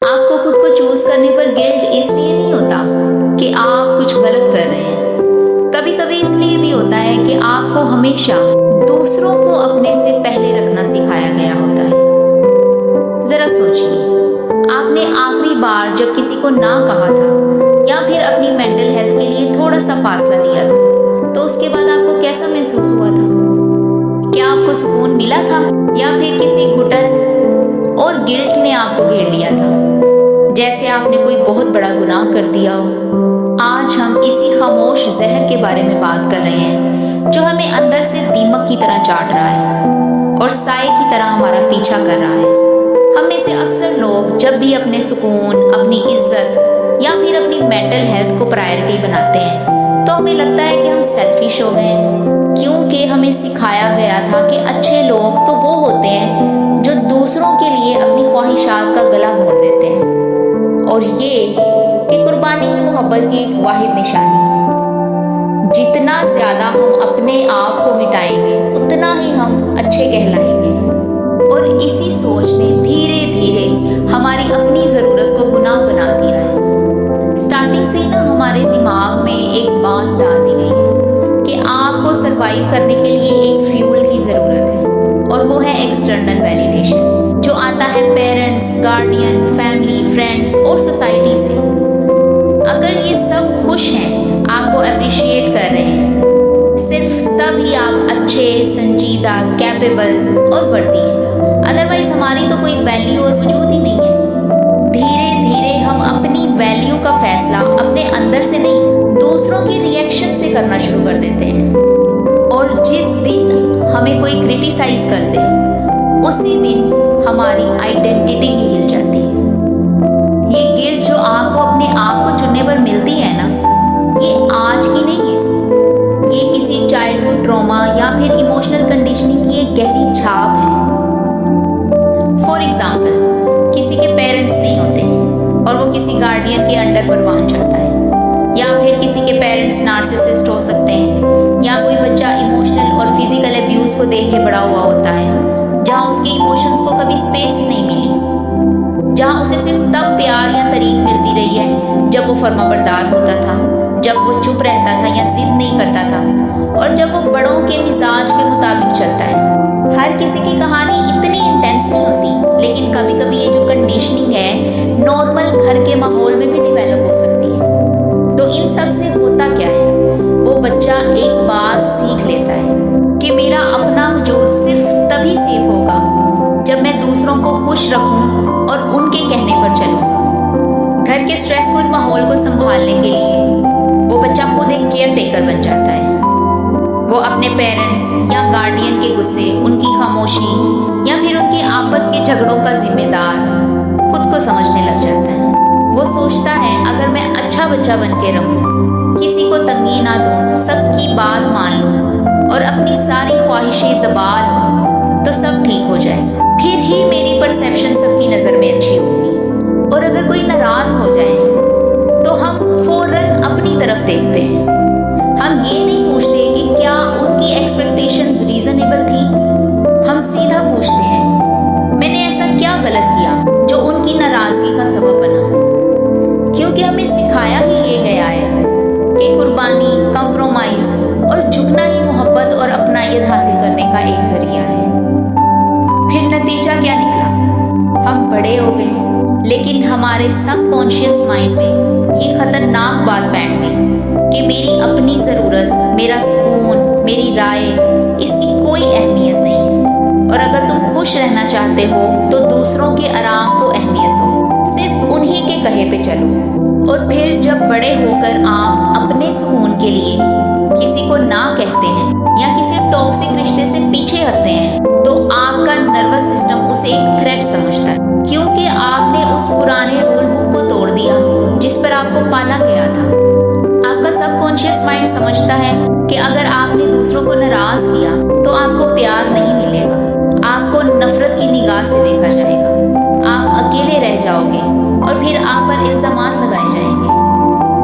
आपको खुद को चूज करने पर गिल्ट इसलिए नहीं होता कि आप कुछ गलत कर रहे हैं, कभी कभी इसलिए भी होता है कि आपको हमेशा दूसरों को अपने से पहले रखना सिखाया गया होता है। जरा सोचिए, आपने आखिरी बार जब किसी को ना कहा था या फिर अपनी मेंटल हेल्थ के लिए थोड़ा सा फासला लिया था, तो उसके बाद आपको कैसा महसूस हुआ था? क्या आपको सुकून मिला था या फिर किसी घुटन और गिल्ट ने आपको घेर लिया था, जैसे आपने कोई बहुत बड़ा गुनाह कर दिया हो? आज हम इसी खामोश जहर के बारे में बात कर रहे हैं जो हमें अंदर से दीमक की तरह चाट रहा है और साए की तरह हमारा पीछा कर रहा है। हम में से अक्सर लोग जब भी अपने सुकून, अपनी इज्जत या फिर अपनी मेंटल हेल्थ को प्रायोरिटी बनाते हैं तो हमें लगता है कि हम सेल्फिश हो गए हैं, क्योंकि हमें सिखाया गया था कि अच्छे लोग तो वो होते हैं जो दूसरों के लिए अपनी ख्वाहिशात का गला घोंट देते हैं, और ये कि कुर्बानी ही मोहब्बत की एक वाहिद निशानी है। जितना ज़्यादा हम अपने आप को मिटाएंगे उतना ही हम अच्छे कहलाएंगे, और इसी सोच ने धीरे धीरे हमारी अपनी ज़रूरत को गुनाह बना दिया है। स्टार्टिंग से ही ना हमारे दिमाग में एक बात डाल दी गई है कि आपको सरवाइव करने के लिए एक फ्यूल की ज़रूरत है, और वो है एक्सटर्नल वैलिडेशन, जो आता है पेरेंट्स, गार्डियन, फैमिली, फ्रेंड्स और सोसाइटी से। अगर ये सब खुश हैं, आपको अप्रिशिएट कर रहे हैं, सिर्फ तब ही आप अच्छे, संजीदा, कैपेबल और वर्दी हैं। अदरवाइज हमारी तो कोई वैल्यू और वजूद ही नहीं है। धीरे धीरे हम अपनी वैल्यू का फैसला अपने अंदर से नहीं, दूसरों के रिएक्शन से करना शुरू कर देते हैं, और जिस दिन हमें कोई क्रिटिसाइज कर दे उसी दिन हमारी आइडेंटिटी ही हिल जाती है। ये गिल्ट जो आपको अपने आप को चुनने पर मिलती है ना, ये आज की नहीं है, ये किसी चाइल्डहुड ट्रॉमा या फिर इमोशनल कंडीशनिंग की एक गहरी छाप है। फॉर एग्जाम्पल, किसी के पेरेंट्स नहीं होते और वो किसी गार्डियन के अंडर परवान चढ़ता है, या फिर किसी के पेरेंट्स नार्सिसिस्ट हो सकते हैं, या कोई बच्चा इमोशनल और फिजिकल अब्यूज को देख के बड़ा हुआ होता है जहाँ उसके इमोशंस को कभी स्पेस ही नहीं मिली, जहाँ उसे सिर्फ तब प्यार या तारीफ मिलती रही है जब वो फर्माबरदार होता था, जब वो चुप रहता था या जिद नहीं करता था, और जब वो बड़ों के मिजाज के मुताबिक चलता है। हर किसी की कहानी इतनी इंटेंस नहीं होती, लेकिन कभी कभी ये जो कंडीशनिंग है नॉर्मल घर के माहौल में भी डिवेलप हो सकती है। तो इन सब से होता क्या है, वो बच्चा एक बात सीख लेता है कि मेरा अपना वजूद सिर्फ तभी सेफ होगा जब मैं दूसरों को खुश रखूं और उनके कहने पर चलूंगा। घर के स्ट्रेसफुल माहौल को संभालने के लिए वो बच्चा खुद एक केयर टेकर बन जाता है। वो अपने पेरेंट्स या गार्डियन के गुस्से, उनकी खामोशी या फिर उनके आपस के झगड़ों का जिम्मेदार खुद को समझने लग जाता है। वो सोचता है अगर मैं अच्छा बच्चा बन के रहूं, किसी को तंगी ना दूं, सबकी बात मान लूं और अपनी सारी ख्वाहिशें दबा लूं तो सब ठीक हो जाएगा, फिर ही मेरी परसेप्शन सबकी नज़र में अच्छी होगी। और अगर कोई नाराज हो जाए तो हम फौरन अपनी तरफ देखते हैं। हम ये नहीं पूछते कि क्या उनकी एक्सपेक्टेशंस रीजनेबल थी, हम सीधा पूछते हैं मैंने ऐसा क्या गलत किया जो उनकी नाराजगी का सबब बना। क्योंकि हमें सिखाया ही ये गया है कि कुर्बानी, कंप्रोमाइज और झुकना ही मोहब्बत और अपनायत हासिल करने का एक जरिया है। फिर नतीजा क्या निकला? हम बड़े हो गए, लेकिन हमारे सबकॉन्शियस माइंड में ये खतरनाक बात बैठ गई कि मेरी अपनी ज़रूरत, मेरा सुकून, मेरी राय, इसकी कोई अहमियत नहीं है, और अगर तुम खुश रहना चाहते हो तो दूसरों के आराम को अहमियत दो, सिर्फ उन्हीं के कहे पे चलो। और फिर जब बड़े होकर आप अपने सुकून के लिए किसी को ना कहते हैं या किसी टॉक्सिक रिश्ते से पीछे हटते हैं तो आपका नर्वस सिस्टम उसे एक थ्रेट समझता है, क्योंकि आपने उस पुराने रूल बुक को तोड़ दिया जिस पर आपको पाला गया था। आपका सबकॉन्शियस माइंड समझता है कि अगर आपने दूसरों को नाराज किया तो आपको प्यार नहीं मिलेगा, आपको नफरत की निगाह से देखा जाएगा, आप अकेले रह जाओगे और फिर आप पर इल्जामात लगाए जाएंगे।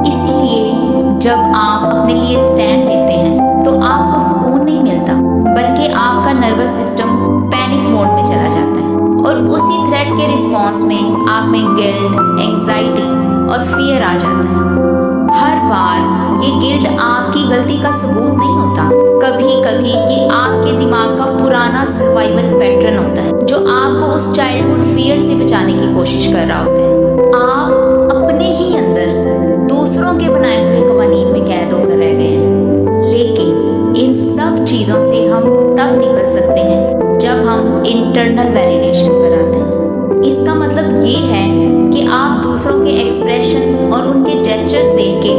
इसीलिए जब आप अपने लिए स्टैंड लेते हैं तो आपको सुकून नहीं मिलता, बल्कि आपका नर्वस सिस्टम पैनिक मोड में चला जाता है और उसी थ्रेट के रिस्पॉन्स में आप में गिल्ट, एंजाइटी और फियर आ जाता है। हर बार ये गिल्ट आपकी गलती का सबूत नहीं होता। कभी कभी ये आपके दिमाग का पुराना सर्वाइवल पैटर्न होता है जो आपको उस चाइल्डहुड फियर से बचाने की कोशिश कर रहा होता है। आप अपने ही अंदर दूसरों के बनाए हुए कवानीन में कैद होकर रह गए हैं। लेकिन इन सब चीज़ों से हम तब निकल सकते हैं जब हम इंटरनल वैलिडेशन पर आते हैं। इसका मतलब ये है कि आप दूसरों के एक्सप्रेशंस और उनके जेस्चर्स देख के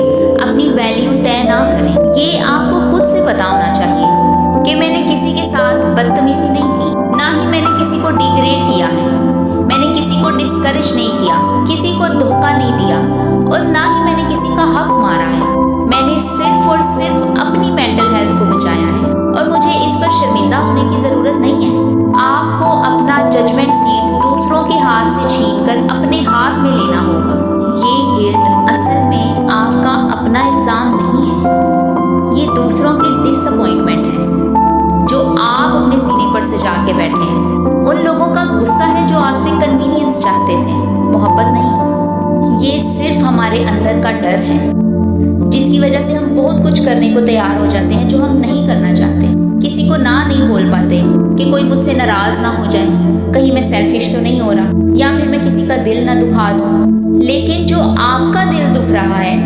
अपनी वैल्यू तय ना करें। ये आपको खुद से पता होना चाहिए कि मैंने किसी के साथ बदतमीजी नहीं की, ना ही मैंने किसी को डिग्रेड किया है, मैंने किसी को डिस्करेज नहीं किया, किसी को धोखा नहीं दिया और ना ही मैंने किसी का हक मारा है। मैंने सिर्फ और सिर्फ अपनी मेंटल हेल्थ को बचाया है और मुझे इस पर शर्मिंदा होने की ज़रूरत नहीं है। आपको अपना जजमेंट सीट दूसरों के हाथ से छीनकर अपने हाथ में लेना होगा। ये गिल्ट असल में आपका अपना इल्ज़ाम नहीं है, ये दूसरों की डिसअपॉइंटमेंट है जो आप अपने सीने पर सजा के बैठे हैं। उन लोगों का गुस्सा है जो आपसे कन्वीनियंस चाहते थे, मोहब्बत नहीं। ये सिर्फ हमारे अंदर का डर है जिसकी वजह से हम बहुत कुछ करने को तैयार हो जाते हैं जो हम नहीं करना चाहते। किसी को ना नहीं बोल पाते कि कोई मुझसे नाराज ना हो जाए, कहीं मैं सेल्फिश तो नहीं हो रहा, या फिर मैं किसी का दिल ना दुखा दूं। लेकिन जो आपका दिल दुख रहा है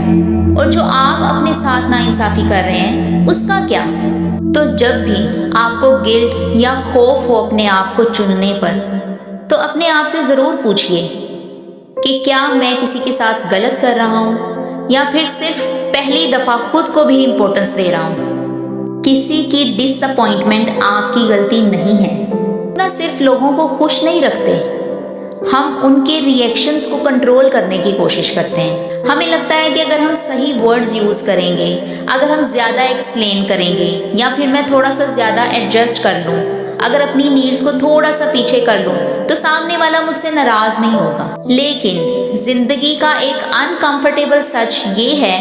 और जो आप अपने साथ नाइंसाफी कर रहे हैं उसका क्या? तो जब भी आपको गिल्ट या खौफ हो अपने आप को चुनने पर, तो अपने आप से ज़रूर पूछिए कि क्या मैं किसी के साथ गलत कर रहा हूँ या फिर सिर्फ पहली दफ़ा खुद को भी इम्पोर्टेंस दे रहा हूँ। किसी की डिसअपॉइंटमेंट आपकी गलती नहीं है। ना सिर्फ लोगों को खुश नहीं रखते, हम उनके रिएक्शंस को कंट्रोल करने की कोशिश करते हैं। हमें लगता है कि अगर हम सही वर्ड्स यूज़ करेंगे, अगर हम ज़्यादा एक्सप्लेन करेंगे या फिर मैं थोड़ा सा ज़्यादा एडजस्ट कर लूँ, अगर अपनी नीड्स को थोड़ा सा पीछे कर लूँ, तो सामने वाला मुझसे नाराज़ नहीं होगा। लेकिन ज़िंदगी का एक अनकंफर्टेबल सच ये है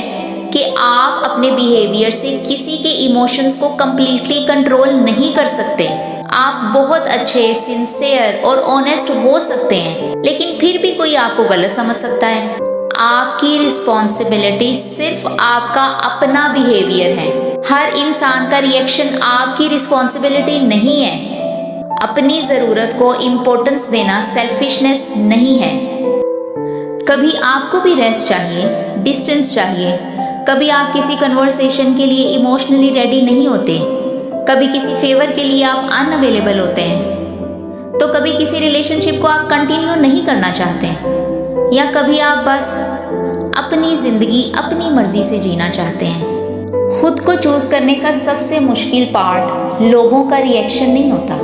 कि आप अपने बिहेवियर से किसी के इमोशंस को कंप्लीटली कंट्रोल नहीं कर सकते। आप बहुत अच्छे, सिंसियर और ऑनेस्ट हो सकते हैं, लेकिन फिर भी कोई आपको गलत समझ सकता है। आपकी रिस्पॉन्सिबिलिटी सिर्फ आपका अपना बिहेवियर है। हर इंसान का रिएक्शन आपकी रिस्पॉन्सिबिलिटी नहीं है। अपनी ज़रूरत को इम्पोर्टेंस देना सेल्फिशनेस नहीं है। कभी आपको भी रेस्ट चाहिए, डिस्टेंस चाहिए। कभी आप किसी कन्वर्सेशन के लिए इमोशनली रेडी नहीं होते, कभी किसी फेवर के लिए आप अनअवेलेबल होते हैं, तो कभी किसी रिलेशनशिप को आप कंटिन्यू नहीं करना चाहते, या कभी आप बस अपनी ज़िंदगी अपनी मर्जी से जीना चाहते हैं। खुद को चूज़ करने का सबसे मुश्किल पार्ट लोगों का रिएक्शन नहीं होता।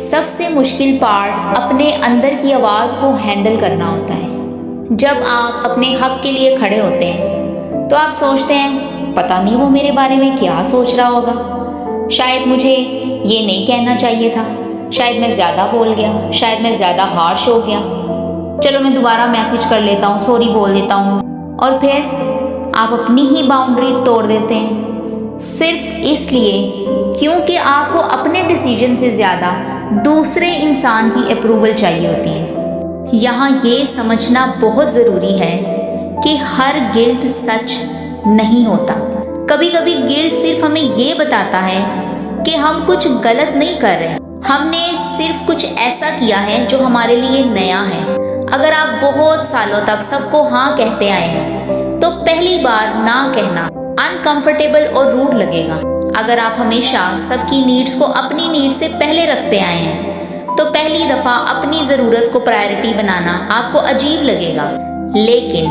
सबसे मुश्किल पार्ट अपने अंदर की आवाज़ को हैंडल करना होता है। जब आप अपने हक के लिए खड़े होते हैं तो आप सोचते हैं पता नहीं वो मेरे बारे में क्या सोच रहा होगा, शायद मुझे ये नहीं कहना चाहिए था, शायद मैं ज़्यादा बोल गया, शायद मैं ज़्यादा हार्श हो गया, चलो मैं दोबारा मैसेज कर लेता हूँ, सॉरी बोल देता हूँ। और फिर आप अपनी ही बाउंड्री तोड़ देते हैं सिर्फ इसलिए क्योंकि आपको अपने डिसीजन से ज़्यादा दूसरे इंसान की अप्रूवल चाहिए होती है। यहाँ ये समझना बहुत ज़रूरी है कि हर गिल्ट सच नहीं होता। कभी कभी गिल्ट सिर्फ हमें ये बताता है कि हम कुछ गलत नहीं कर रहे, हमने सिर्फ कुछ ऐसा किया है जो हमारे लिए नया है। अगर आप बहुत सालों तक सबको हाँ कहते आए हैं तो पहली बार ना कहना अनकंफर्टेबल और रूड लगेगा। अगर आप हमेशा सबकी नीड्स को अपनी नीड्स से पहले रखते आए हैं तो पहली दफ़ा अपनी ज़रूरत को प्रायोरिटी बनाना आपको अजीब लगेगा। लेकिन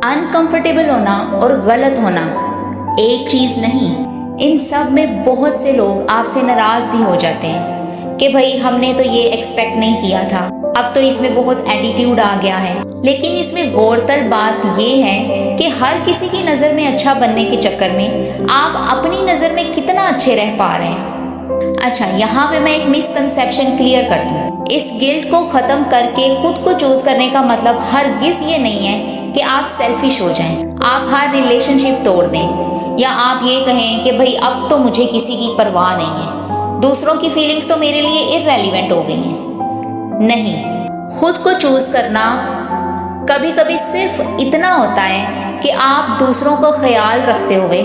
अनकंफर्टेबल होना और गलत होना एक चीज़ नहीं। इन सब में बहुत से लोग आपसे नाराज़ भी हो जाते हैं कि भाई हमने तो ये एक्सपेक्ट नहीं किया था, अब तो इसमें बहुत एटीट्यूड आ गया है। लेकिन इसमें गौरतलब बात ये है कि हर किसी की नज़र में अच्छा बनने के चक्कर में आप अपनी नज़र में कितना अच्छे रह पा रहे हैं। अच्छा, यहाँ पे मैं एक मिसकंसेप्शन क्लियर करती हूँ। इस गिल्ट को ख़त्म करके खुद को चूज़ करने का मतलब हरगिज़ ये नहीं है कि आप सेल्फिश हो जाएं, आप हर रिलेशनशिप तोड़ दें, या आप ये कहें कि भाई अब तो मुझे किसी की परवाह नहीं है, दूसरों की फीलिंग्स तो मेरे लिए इररेलेवेंट हो गई हैं। नहीं, खुद को चूज करना कभी कभी सिर्फ इतना होता है कि आप दूसरों का ख्याल रखते हुए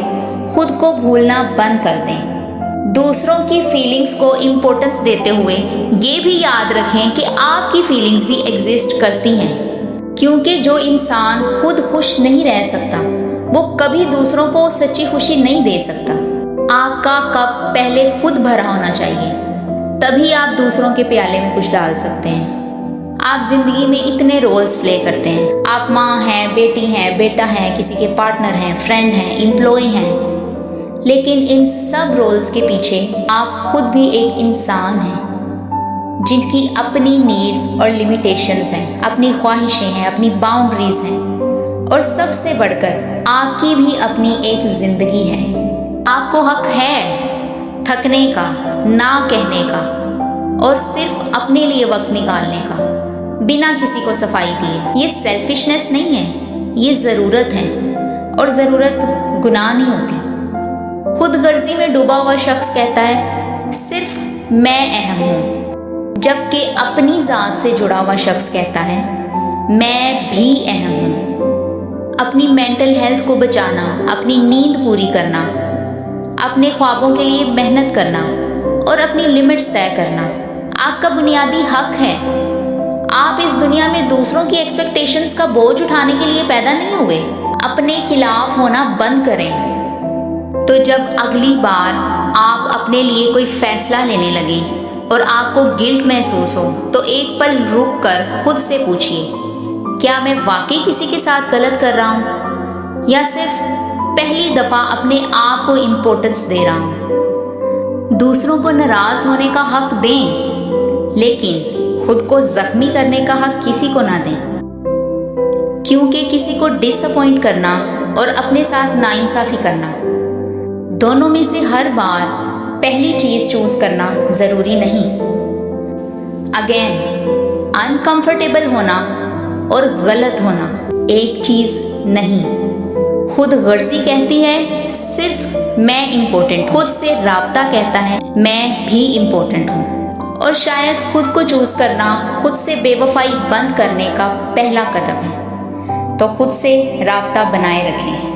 खुद को भूलना बंद कर दें। दूसरों की फीलिंग्स को इम्पोर्टेंस देते हुए ये भी याद रखें कि आपकी फीलिंग्स भी एग्जिस्ट करती हैं, क्योंकि जो इंसान खुद खुश नहीं रह सकता वो कभी दूसरों को सच्ची खुशी नहीं दे सकता। आपका कप पहले खुद भरा होना चाहिए, तभी आप दूसरों के प्याले में कुछ डाल सकते हैं। आप जिंदगी में इतने रोल्स प्ले करते हैं। आप माँ हैं, बेटी हैं, बेटा हैं, किसी के पार्टनर हैं, फ्रेंड हैं, एम्प्लॉय हैं, लेकिन इन सब रोल्स के पीछे आप खुद भी एक इंसान हैं जिनकी अपनी नीड्स और लिमिटेशंस हैं, अपनी ख्वाहिशें हैं, अपनी बाउंड्रीज हैं, और सबसे बढ़कर आपकी भी अपनी एक जिंदगी है। आपको हक है थकने का, ना कहने का, और सिर्फ अपने लिए वक्त निकालने का, बिना किसी को सफाई दिए। ये सेल्फिशनेस नहीं है, ये ज़रूरत है, और ज़रूरत गुनाह नहीं होती। खुदगर्जी में डूबा हुआ शख्स कहता है सिर्फ मैं अहम हूँ, जबकि अपनी ज़ात से जुड़ा हुआ शख्स कहता है मैं भी अहम हूँ। अपनी मेंटल हेल्थ को बचाना, अपनी नींद पूरी करना, अपने ख्वाबों के लिए मेहनत करना और अपनी लिमिट्स तय करना आपका बुनियादी हक है। आप इस दुनिया में दूसरों की एक्सपेक्टेशंस का बोझ उठाने के लिए पैदा नहीं हुए। अपने खिलाफ होना बंद करें। तो जब अगली बार आप अपने लिए कोई फैसला लेने लगे और आपको गिल्ट महसूस हो, तो एक पल रुक कर खुद से पूछिए, क्या मैं वाकई किसी के साथ गलत कर रहा हूँ, या सिर्फ पहली दफ़ा अपने आप को इम्पोर्टेंस दे रहा हूँ। दूसरों को नाराज़ होने का हक दें, लेकिन खुद को जख्मी करने का हक किसी को ना दें, क्योंकि किसी को डिसअपॉइंट करना और अपने साथ नाइंसाफी करना, दोनों में से हर बार पहली चीज चूज करना जरूरी नहीं। अगेन, अनकंफर्टेबल होना और गलत होना एक चीज नहीं। खुद गर्जी कहती है सिर्फ मैं इम्पोर्टेंट, खुद से राब्ता कहता है मैं भी इम्पोर्टेंट हूँ। और शायद खुद को चूज करना खुद से बेवफाई बंद करने का पहला कदम है। तो खुद से राब्ता बनाए रखें।